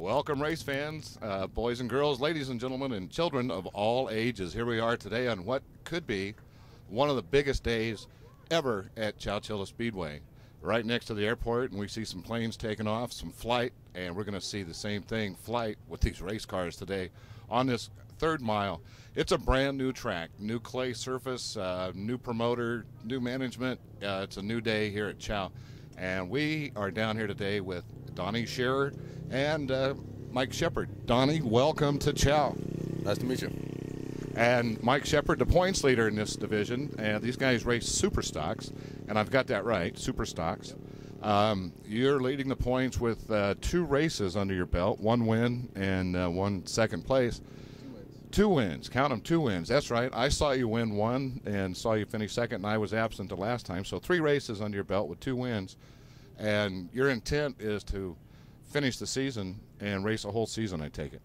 Welcome, race fans, boys and girls, ladies and gentlemen, and children of all ages. Here we are today on what could be one of the biggest days ever at Chow Speedway. Right next to the airport, and we see some planes taking off, some flight, and we're going to see the same thing, flight, with these race cars today on this third mile. It's a brand new track, new clay surface, new promoter, new management. It's a new day here at Chow. And we are down here today with Donnie Scherer and Mike Shepard. Donnie, welcome to Chow. Nice to meet you. And Mike Shepard, the points leader in this division. And these guys race super stocks, and I've got that right, super stocks. You're leading the points with 2 races under your belt, 1 win and 1 second place. 2 wins. Count them, 2 wins. That's right. I saw you win 1 and saw you finish second, and I was absent the last time. So 3 races under your belt with 2 wins. And your intent is to finish the season and race a whole season, I take it.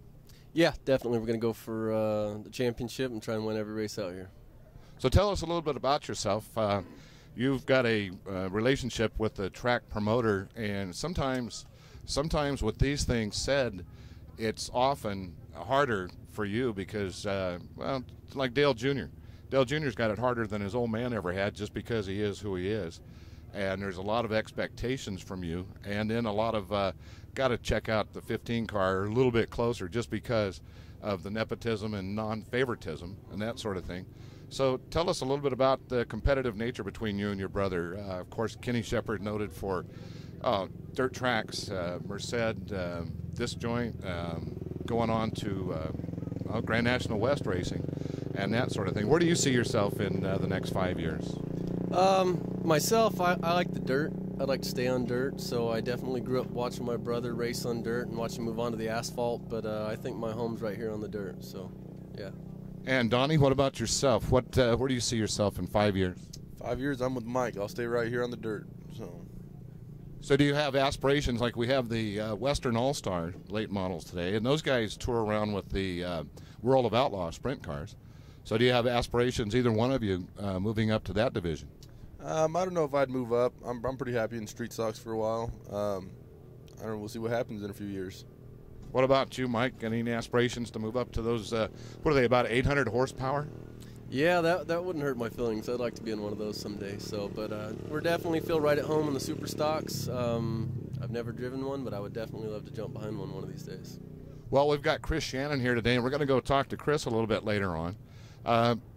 Yeah, definitely. We're going to go for the championship and try and win every race out here. So tell us a little bit about yourself. You've got a relationship with the track promoter, and sometimes with these things said, it's often harder for you because, well, like Dale Jr. Dale Jr.'s got it harder than his old man ever had just because he is who he is. And there's a lot of expectations from you, and then a lot of got to check out the 15 car a little bit closer just because of the nepotism and non-favoritism and that sort of thing. So tell us a little bit about the competitive nature between you and your brother. Of course, Kenny Shepard noted for dirt tracks, Merced, disc joint, going on to Grand National West racing and that sort of thing. Where do you see yourself in the next 5 years? Myself, I like the dirt. I'd like to stay on dirt, so I definitely grew up watching my brother race on dirt and watch him move on to the asphalt, but I think my home's right here on the dirt, so yeah. And Donnie, what about yourself? Where do you see yourself in 5 years? 5 years, I'm with Mike. I'll stay right here on the dirt. So do you have aspirations, like we have the Western All-Star late models today, and those guys tour around with the World of Outlaw sprint cars. So do you have aspirations, either one of you, moving up to that division? I don't know if I'd move up. I'm pretty happy in street stocks for a while. I don't know. We'll see what happens in a few years. What about you, Mike? Any aspirations to move up to those, what are they, about 800 horsepower? Yeah, that wouldn't hurt my feelings. I'd like to be in one of those someday. So, but we're definitely feel right at home in the super stocks. I've never driven one, but I would definitely love to jump behind one of these days. Well, we've got Chris Shannon here today, and we're going to go talk to Chris a little bit later on.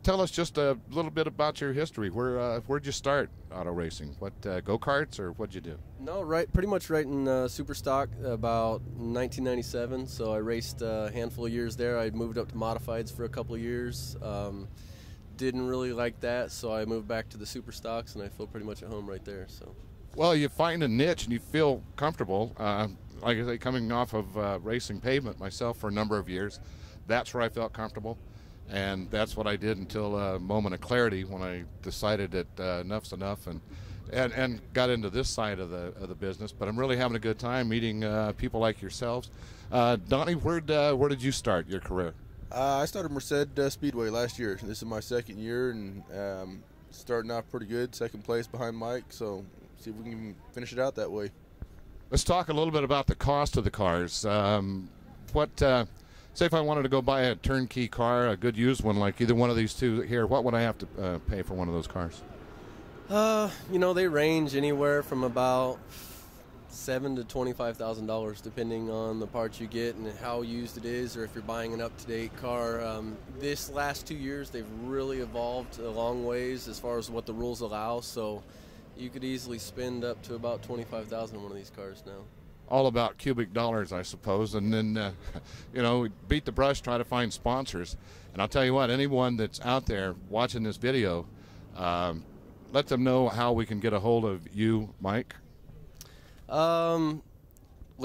Tell us just a little bit about your history. Where'd you start auto racing? What, go-karts, or what'd you do? No, pretty much right in super stock about 1997. So I raced a handful of years there. I moved up to modifieds for a couple of years. Didn't really like that, so I moved back to the super stocks, and I feel pretty much at home right there. So. Well, you find a niche and you feel comfortable. Like I say, coming off of racing pavement myself for a number of years, that's where I felt comfortable. And that's what I did until a moment of clarity when I decided that enough's enough and got into this side of the business. But I'm really having a good time meeting people like yourselves. Donnie, where did you start your career? I started Merced Speedway last year. This is my second year, and starting off pretty good, second place behind Mike. So see if we can finish it out that way. Let's talk a little bit about the cost of the cars. Say if I wanted to go buy a turnkey car, a good used one like either one of these two here, what would I have to pay for one of those cars? They range anywhere from about $7,000 to $25,000, depending on the parts you get and how used it is, or if you're buying an up-to-date car. This last 2 years, they've really evolved a long ways as far as what the rules allow. So you could easily spend up to about $25,000 on one of these cars now. All about cubic dollars, I suppose, and then, we beat the brush, try to find sponsors. And I'll tell you what, anyone that's out there watching this video, let them know how we can get a hold of you, Mike. Look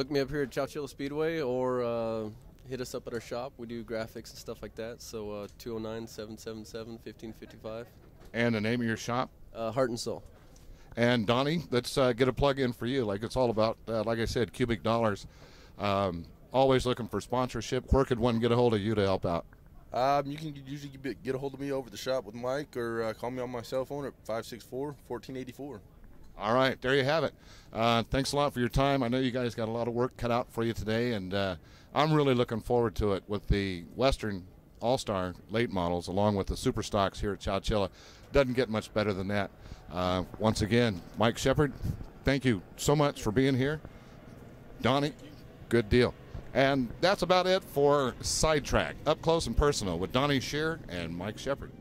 me up here at Chow Speedway, or hit us up at our shop. We do graphics and stuff like that, so 209-777-1555. And the name of your shop? Heart and Soul. And Donnie, let's get a plug in for you. Like it's all about, like I said, cubic dollars. Always looking for sponsorship. Where could one get a hold of you to help out? You can usually get a hold of me over at the shop with Mike, or call me on my cell phone at 564-1484. All right, there you have it. Thanks a lot for your time. I know you guys got a lot of work cut out for you today, and I'm really looking forward to it with the Western All-Star late models along with the super stocks here at Chowchilla. Doesn't get much better than that. Once again, Mike Shepard, thank you so much for being here. Donnie, good deal. And that's about it for Sidetrack, up close and personal with Donnie Shear and Mike Shepard.